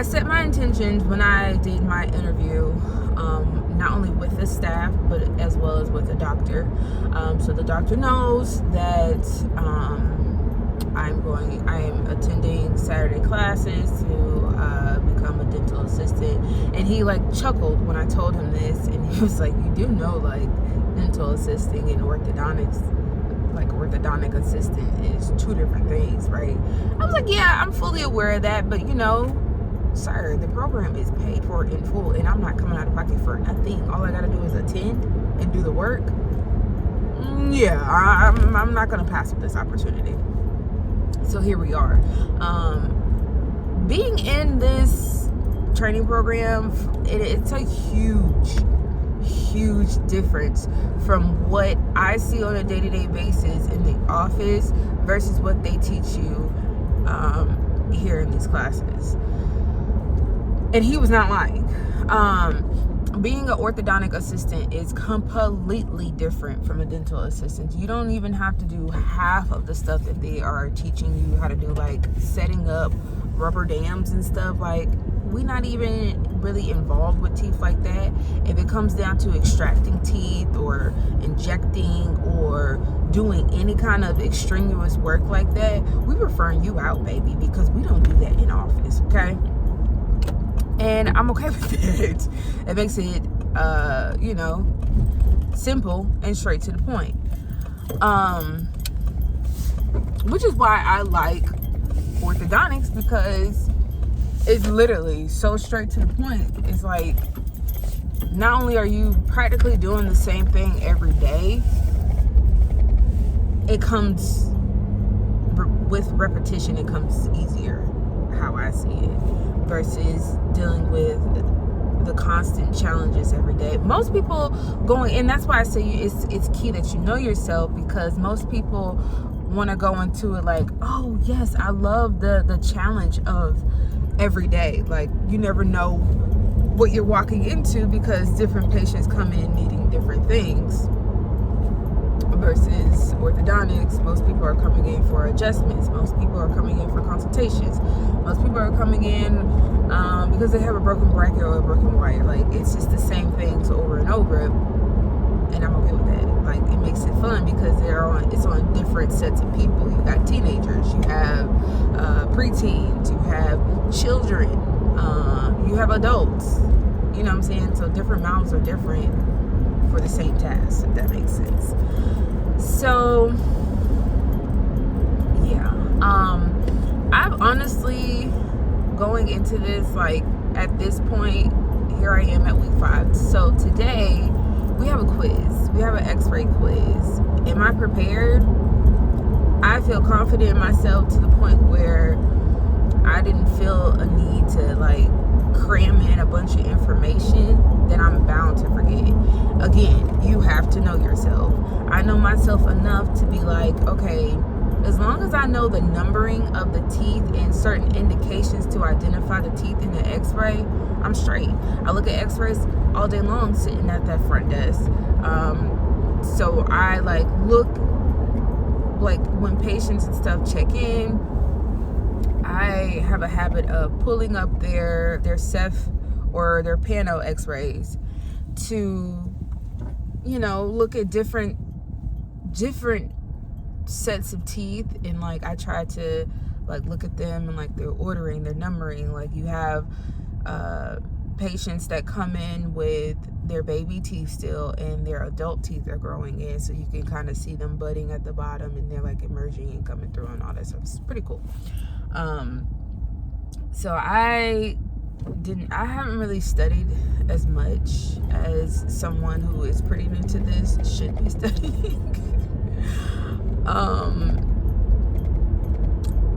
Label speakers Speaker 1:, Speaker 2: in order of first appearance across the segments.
Speaker 1: I set my intentions when I did my interview, not only with the staff, but as well as with the doctor. So the doctor knows that I am attending Saturday classes to become a dental assistant. And he like chuckled when I told him this, and he was like, "You do know like dental assisting and orthodontics, like orthodontic assistant is two different things, right?" I was like, "Yeah, I'm fully aware of that, but you know, sir, the program is paid for in full, and I'm not coming out of pocket for nothing. All I gotta do is attend and do the work." Yeah, I'm not gonna pass up this opportunity. So here we are. Being in this training program, it's a huge difference from what I see on a day-to-day basis in the office versus what they teach you here in these classes. And he was not lying. Being an orthodontic assistant is completely different from a dental assistant. You don't even have to do half of the stuff that they are teaching you how to do, like setting up rubber dams and stuff. Like, we're not even really involved with teeth like that. If it comes down to extracting teeth or injecting or doing any kind of extraneous work like that, we referring you out, baby, because we don't do that in office, okay? And I'm okay with it. It makes it, simple and straight to the point. Which is why I like orthodontics, because it's literally so straight to the point. It's like, not only are you practically doing the same thing every day, it comes with repetition. It comes easier, how I see it, versus dealing with the constant challenges every day. Most people going, and that's why I say it's key that you know yourself, because most people want to go into it like, oh yes, I love the challenge of every day. Like, you never know what you're walking into, because different patients come in needing different things. Versus orthodontics, most people are coming in for adjustments. Most people are coming in for consultations. Most people are coming in because they have a broken bracket or a broken wire. Like, it's just the same things over and over, and I'm okay with that. Like, it makes it fun because it's on different sets of people. You got teenagers, you have preteens, you have children, you have adults. You know what I'm saying? So different mouths are different for the same task, if that makes sense. So yeah, I've honestly, going into this, like, at this point, here I am at week 5. So today we have a quiz. We have an x-ray quiz. Am I prepared? I feel confident in myself to the point where I didn't feel a need to like cram in a bunch of information that I'm bound to forget. Again, you have to know yourself. I know myself enough to be like, okay, as long as I know the numbering of the teeth and certain indications to identify the teeth in the x-ray, I'm straight. I look at x-rays all day long sitting at that front desk. So I like look, like when patients and stuff check in, I have a habit of pulling up their Ceph or their Pano x-rays to, look at different sets of teeth, and like I try to like look at them and like their ordering, their numbering. Like, you have patients that come in with their baby teeth still and their adult teeth are growing in, so you can kind of see them budding at the bottom and they're like emerging and coming through and all that stuff. It's pretty cool. So I haven't really studied as much as someone who is pretty new to this should be studying.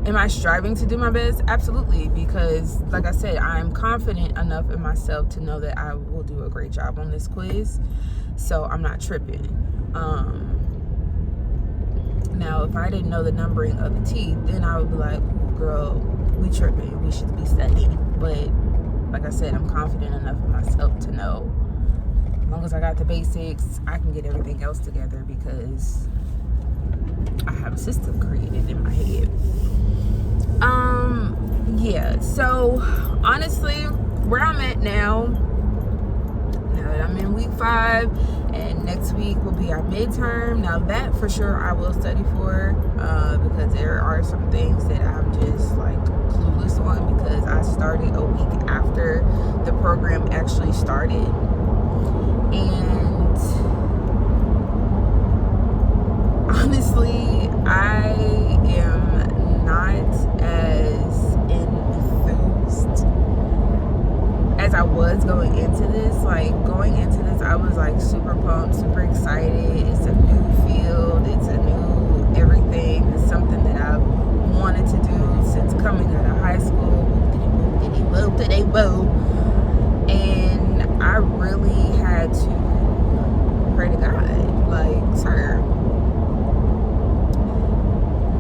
Speaker 1: Am I striving to do my best? Absolutely, because like I said, I'm confident enough in myself to know that I will do a great job on this quiz, so I'm not tripping. Now, if I didn't know the numbering of the teeth, then I would be like, girl, we tripping, we should be studying. But like I said, I'm confident enough in myself to know, as long as I got the basics, I can get everything else together, because I have a system created in my head. Yeah, so honestly, where I'm at now that I'm in week 5, and next week will be our midterm. Now that for sure I will study for, because there are some things that I'm just like clueless on, because I started a week after the program actually started. And honestly, I am not as enthused as I was going into this. Like, going into this, I was like super pumped, super excited. It's a new field, it's a new everything. It's something that I've wanted to do since coming out of high school. And I really had to pray to God, like, sir,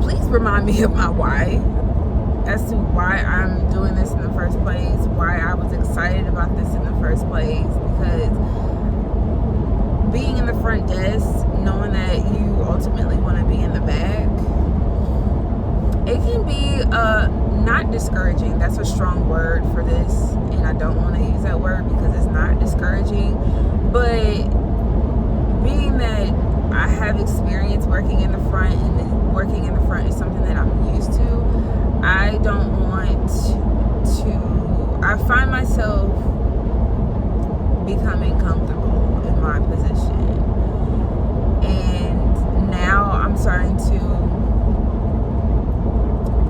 Speaker 1: please remind me of my why, as to why I'm doing this in the first place, why I was excited about this in the first place. Because being in the front desk, knowing that you ultimately want to be in the back, it can be not discouraging. That's a strong word for this, and I don't want to use that word because it's not discouraging. But being that I have experience working in the front, and working in the front is something that I'm used to, I don't want to, I find myself becoming comfortable in my position. And now I'm starting to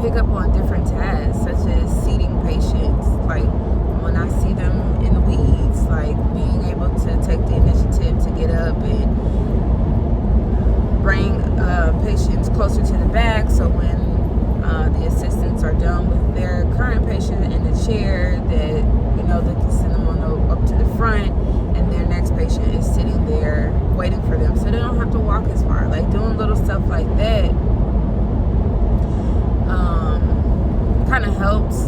Speaker 1: pick up on different tasks, such as seating patients. Like, when I see them in the weeds, like being able to take the initiative to get up and bring patients closer to the back, so when the assistants are done with their current patient in the chair, that they can send them up to the front, and their next patient is sitting there waiting for them, so they don't have to walk as far. Like, doing little stuff like that kind of helps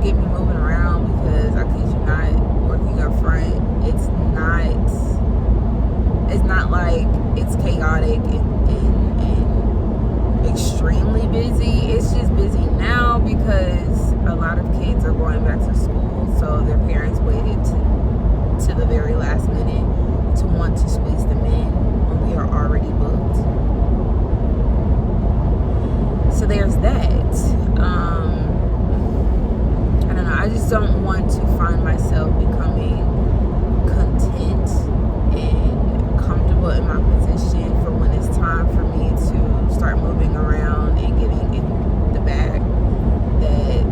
Speaker 1: get me moving around, because I kid you not, working up front, it's not like it's chaotic and extremely busy. It's just busy now because a lot of kids are going back to school, so their parents waited to the very last minute to want to squeeze them in when we are already booked. So there's that. I don't know, I just don't want to find myself becoming content and comfortable in my position for when it's time for me to start moving around and getting in the bag, that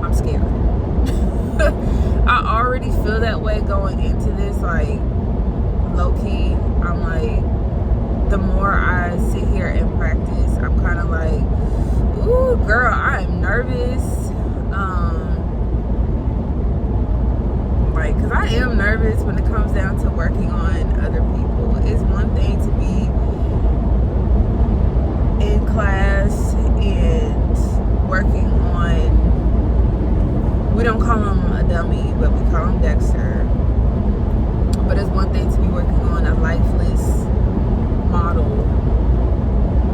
Speaker 1: I'm scared. I already feel that way going into this, like, low-key. I'm like, the more I sit here and practice, I'm kind of like, ooh, girl, I am nervous. Like, because I am nervous when it comes down to working on other people. It's one thing to be in class and working on, we don't call him a dummy, but we call him Dexter. But it's one thing to be working on a lifeless model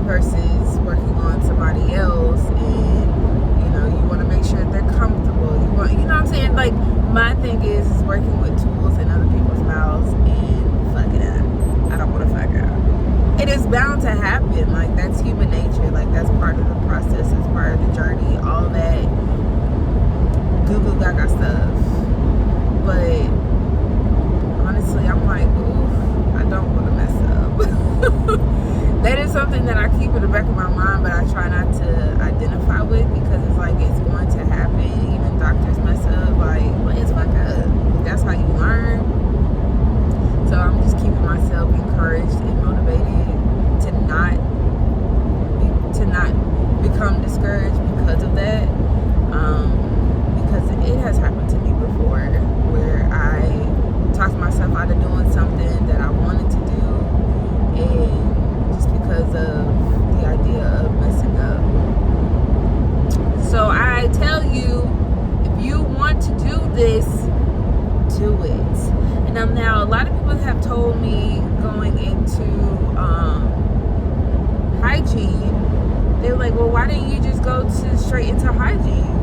Speaker 1: versus working on somebody else, and you want to make sure they're comfortable. You know what I'm saying? Like, my thing is working with tools in other people's mouths and fucking up. I don't want to fuck up. It is bound to happen. Like, that's human nature. Like, that's part of the process. It's part of the journey. All that goo-goo gaga stuff. But honestly, I'm like, oof, I don't want to mess up. That is something that I keep in the back of my mind, but I try not to identify with, because it's like, it's going to happen. Even doctors mess up. Like, let's fuck up. That's how you learn. So I'm just keeping myself encouraged and motivated to not become discouraged because of that. Because it has happened to me before, where I talked myself out of doing something that I wanted to do, and just because of the idea of messing up. So I tell you, if you want to do this, do it. And now a lot of people have told me going into hygiene they were like, well, why didn't you just go straight into hygiene?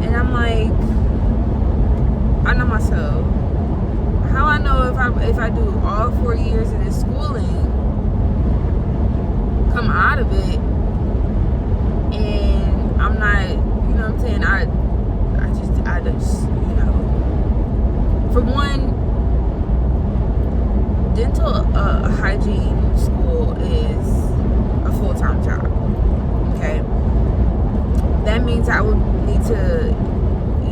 Speaker 1: And I'm like, I know myself. How I know if I do all 4 years of this schooling, come out of it, and I'm not, you know what I'm saying? I just, you know, for one, dental hygiene school is a full-time job. Okay, that means I would need to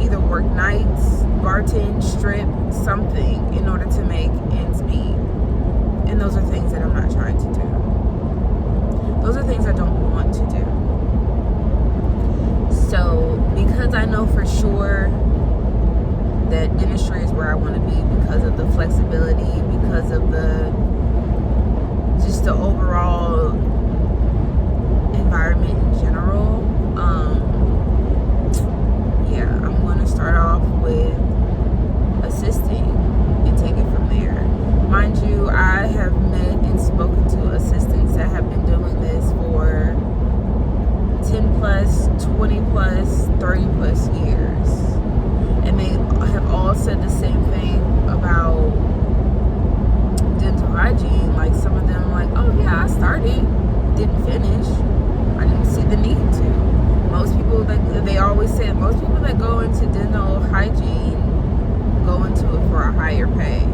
Speaker 1: either work nights, bartend, strip, something in order to make ends meet. And those are things that I'm not trying to do. Those are things I don't want to do. So because I know for sure that dentistry is where I want to be, because of the flexibility, because of the overall environment in general, yeah, I'm going to start off with assisting and take it from there. Mind you, I have met and spoken to assistants that have been doing this for 10 plus, 20 plus, 30 plus years. And they have all said the same thing about dental hygiene. Like, some of them like, oh yeah, I started, didn't finish. I didn't see the need to. Most people, they always say, most people that go into dental hygiene go into it for a higher pay.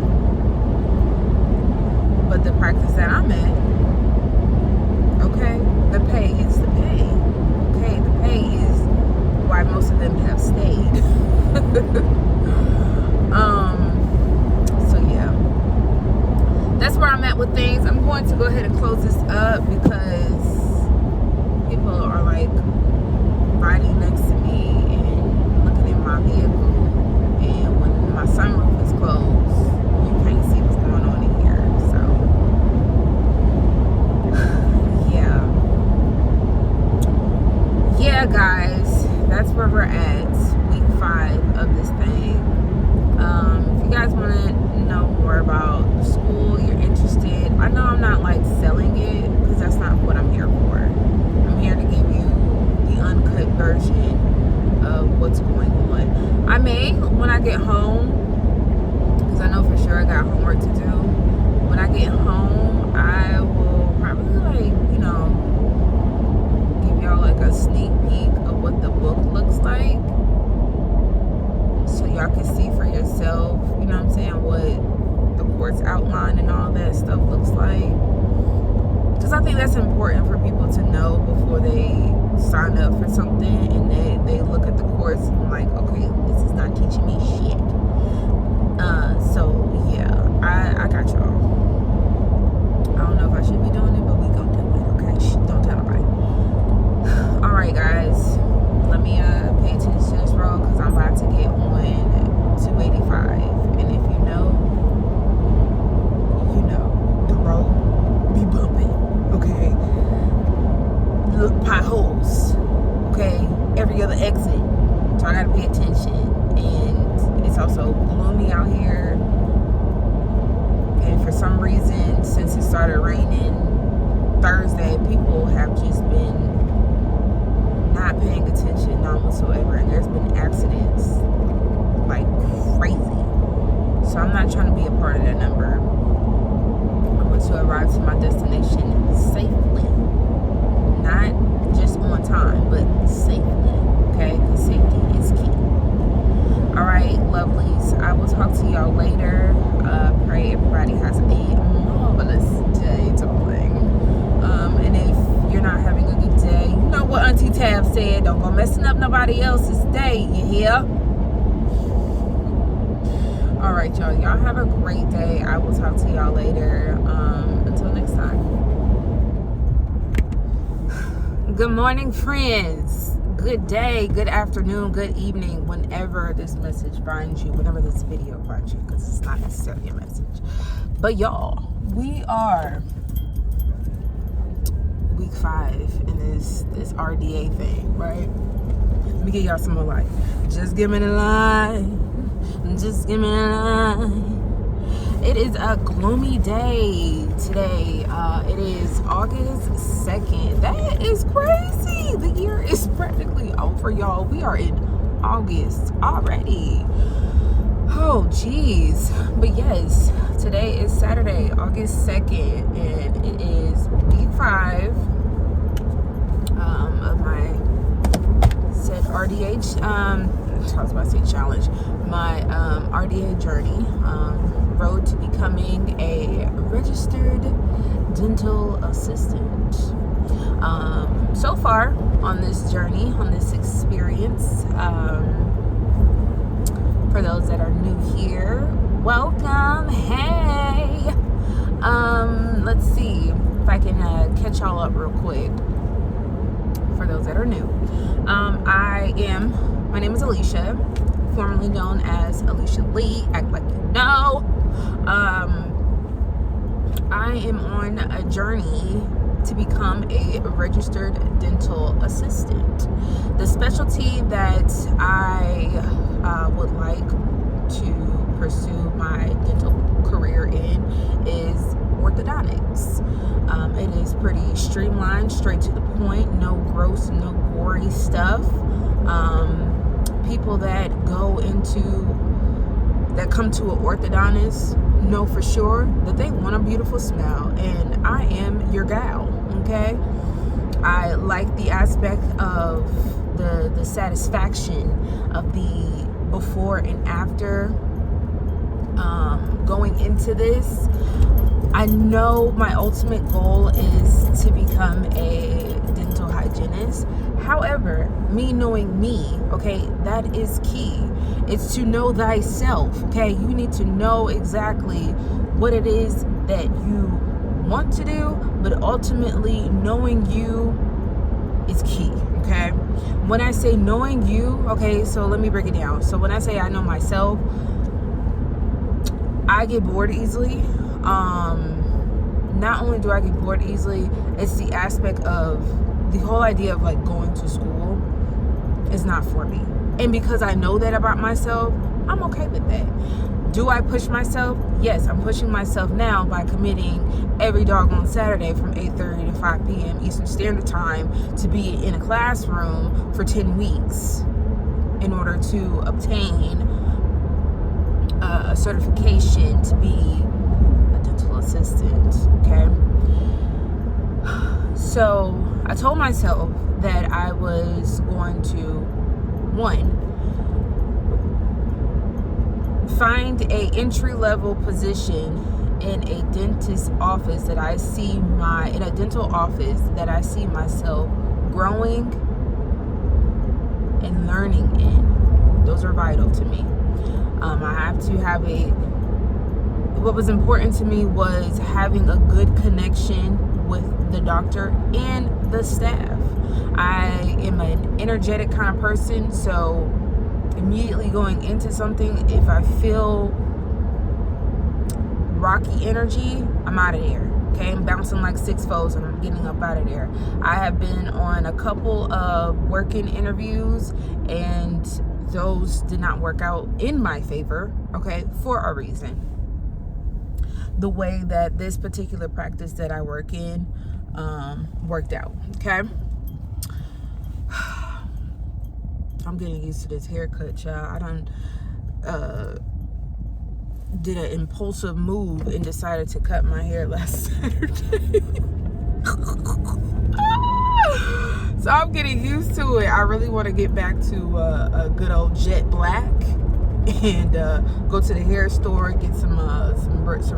Speaker 1: But the practice that I'm at, okay, the pay is the pay. Okay, the pay is why most of them have stayed. So yeah, that's where I'm at with things. I'm going to go ahead and close this up because people are like riding next to me and looking in my vehicle, and when my sunroof is closed, you can't see what's going on in here. So yeah guys, that's where we're at, week 5 of this thing. If you guys want to know more about school, you're interested, I know I'm not like selling it, because that's not what I'm here for. I'm here to give you the uncut version of what's going on. I may, when I get home, because I know for sure I got homework to do, when I get home, I will probably, like, you know, give y'all like a sneak peek of what the book looks like, so y'all can see for yourself, you know what I'm saying, what the course outline and all that stuff looks like. Because I think that's important for people to know before they sign up for something and they look at the course and like, okay, this is not teaching me shit. So yeah, I got y'all. I don't know if I should be doing it, but we gonna do it, okay? Shh, don't tell nobody. Alright guys, let me pay attention to this road, because I'm about to get on 285. And if you know, the road be bumping, okay? Look, potholes, okay? Every other exit, so I gotta pay attention. And it's also gloomy out here, and for some reason, since it started raining Thursday, people have just been not paying attention, none whatsoever, and there's been accidents like crazy. So I'm not trying to be a part of that number. I want to arrive to my destination safely, not just on time, but safely, okay? Because safety is key. All right, lovelies, I will talk to y'all later. Pray everybody has a marvelous day, darling. And if you're not having a good day, you know what Auntie Tab said, don't go messing up nobody else's day, you hear? All right, y'all have a great day. I will talk to y'all later. Until next time. Good morning, friends. Good day, good afternoon, good evening, whenever this message finds you, whenever this video finds you, because it's not necessarily a message. But y'all, we are week 5 in this RDA thing, right? Let me give y'all some more light. Just give me the line. Just give me the line. It is a gloomy day today. It is August 2nd. That is crazy. The year is practically over, y'all. We are in August already. Oh, geez. But yes, today is Saturday, August 2nd, and it is week 5 of my said RDH, I was about to say challenge, my RDA journey, road to becoming a registered dental assistant. So far on this journey, on this experience, for those that are new here, welcome. Hey, let's see if I can catch y'all up real quick. For those that are new, my name is Alicia, formerly known as Alicia Lee. Act like you know. I am on a journey to become a registered dental assistant. The specialty that I would like to pursue my dental career in is orthodontics. It is pretty streamlined, straight to the point, no gross, no gory stuff. People that come to an orthodontist know for sure that they want a beautiful smile, and I am your gal. Okay, I like the aspect of the satisfaction of the before and after. Going into this, I know my ultimate goal is to become a dental hygienist. However, me knowing me, okay, that is key. It's to know thyself, okay? You need to know exactly what it is that you want to do, but ultimately knowing you is key, okay? When I say knowing you, okay, so let me break it down. So when I say I know myself, I get bored easily. Not only do I get bored easily, it's the aspect of the whole idea of like going to school is not for me. And because I know that about myself, I'm okay with that. Do I push myself? Yes, I'm pushing myself now by committing every doggone Saturday from 8:30 to 5 p.m. Eastern Standard Time to be in a classroom for 10 weeks in order to obtain a certification to be a dental assistant, okay? So I told myself that I was going to, one, find a entry-level position in a dentist office that I see in a dental office that I see myself growing and learning in. Those are vital to me. I have to have what was important to me was having a good connection with the doctor and the staff. I am an energetic kind of person, so immediately going into something, if I feel rocky energy, I'm out of there. Okay, I'm bouncing like 6 foes and I'm getting up out of there. I have been on a couple of working interviews and those did not work out in my favor, okay, for a reason. The way that this particular practice that I work in worked out, okay? I'm getting used to this haircut, y'all. I done did an impulsive move and decided to cut my hair last Saturday. So I'm getting used to it. I really want to get back to a good old jet black and go to the hair store, get some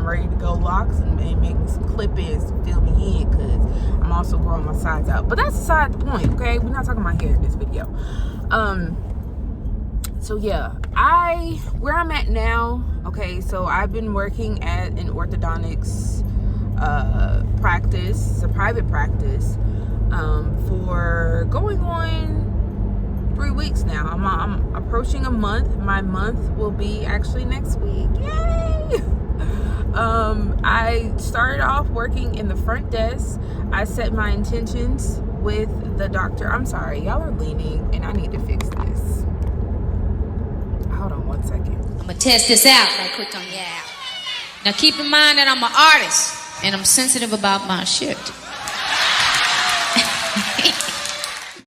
Speaker 1: ready to go locks and make me some clip-ins to fill me in, because I'm also growing my sides out. But that's beside the point, okay? We're not talking about hair in this video. So yeah, where I'm at now, okay, so I've been working at an orthodontics practice. It's a private practice for going on 3 weeks now. I'm approaching a month. My month will be actually next week. Yay! I started off working in the front desk. I set my intentions with the doctor. I'm sorry, y'all are leaning and I need to fix this. Hold on 1 second.
Speaker 2: I'm gonna test this out. I clicked on yeah. Now keep in mind that I'm an artist and I'm sensitive about my shit.